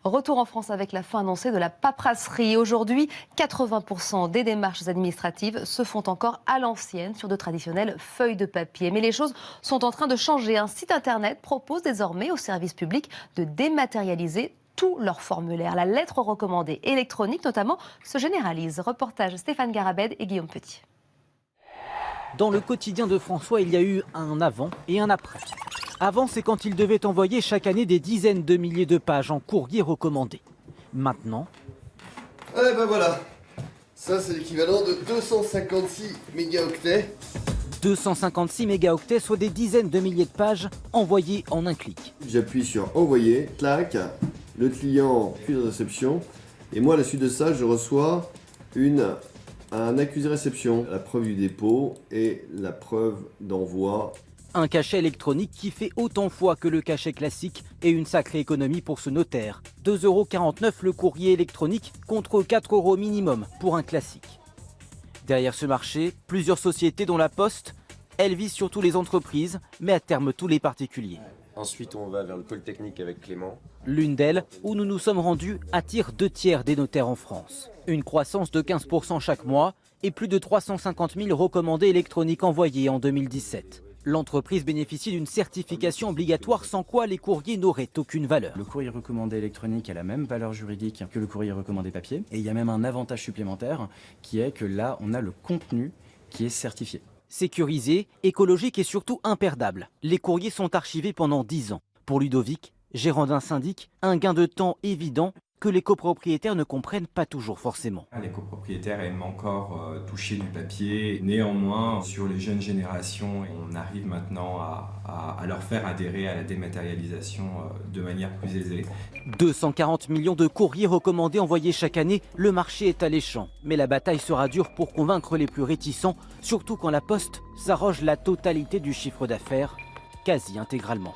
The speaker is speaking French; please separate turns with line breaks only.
Retour en France avec la fin annoncée de la paperasserie. Aujourd'hui, 80% des démarches administratives se font encore à l'ancienne sur de traditionnelles feuilles de papier. Mais les choses sont en train de changer. Un site internet propose désormais aux services publics de dématérialiser tous leurs formulaires. La lettre recommandée électronique notamment se généralise. Reportage Stéphane Garabed et Guillaume Petit.
Dans le quotidien de François, il y a eu un avant et un après. Avant, c'est quand il devait envoyer chaque année des dizaines de milliers de pages en courrier recommandé. Maintenant...
Eh ben voilà, ça c'est l'équivalent de 256 mégaoctets.
256 mégaoctets, soit des dizaines de milliers de pages envoyées en un clic.
J'appuie sur envoyer, clac, le client accuse de réception, et moi à la suite de ça, je reçois un accusé réception, la preuve du dépôt et la preuve d'envoi.
Un cachet électronique qui fait autant fois que le cachet classique et une sacrée économie pour ce notaire. 2,49 € le courrier électronique contre 4 € minimum pour un classique. Derrière ce marché, plusieurs sociétés dont la Poste, elles visent surtout les entreprises, mais à terme tous les particuliers.
Ensuite, on va vers le pôle technique avec Clément.
L'une d'elles, où nous nous sommes rendus, attire 2/3 des notaires en France. Une croissance de 15% chaque mois et plus de 350 000 recommandés électroniques envoyés en 2017. L'entreprise bénéficie d'une certification obligatoire sans quoi les courriers n'auraient aucune valeur.
Le courrier recommandé électronique a la même valeur juridique que le courrier recommandé papier. Et il y a même un avantage supplémentaire qui est que là, on a le contenu qui est certifié.
Sécurisé, écologique et surtout imperdable. Les courriers sont archivés pendant 10 ans. Pour Ludovic, gérant d'un syndic, un gain de temps évident que les copropriétaires ne comprennent pas toujours forcément.
Les copropriétaires aiment encore toucher du papier. Néanmoins, sur les jeunes générations, on arrive maintenant à leur faire adhérer à la dématérialisation de manière plus aisée.
240 millions de courriers recommandés envoyés chaque année, le marché est alléchant. Mais la bataille sera dure pour convaincre les plus réticents, surtout quand la Poste s'arroge la totalité du chiffre d'affaires, quasi intégralement.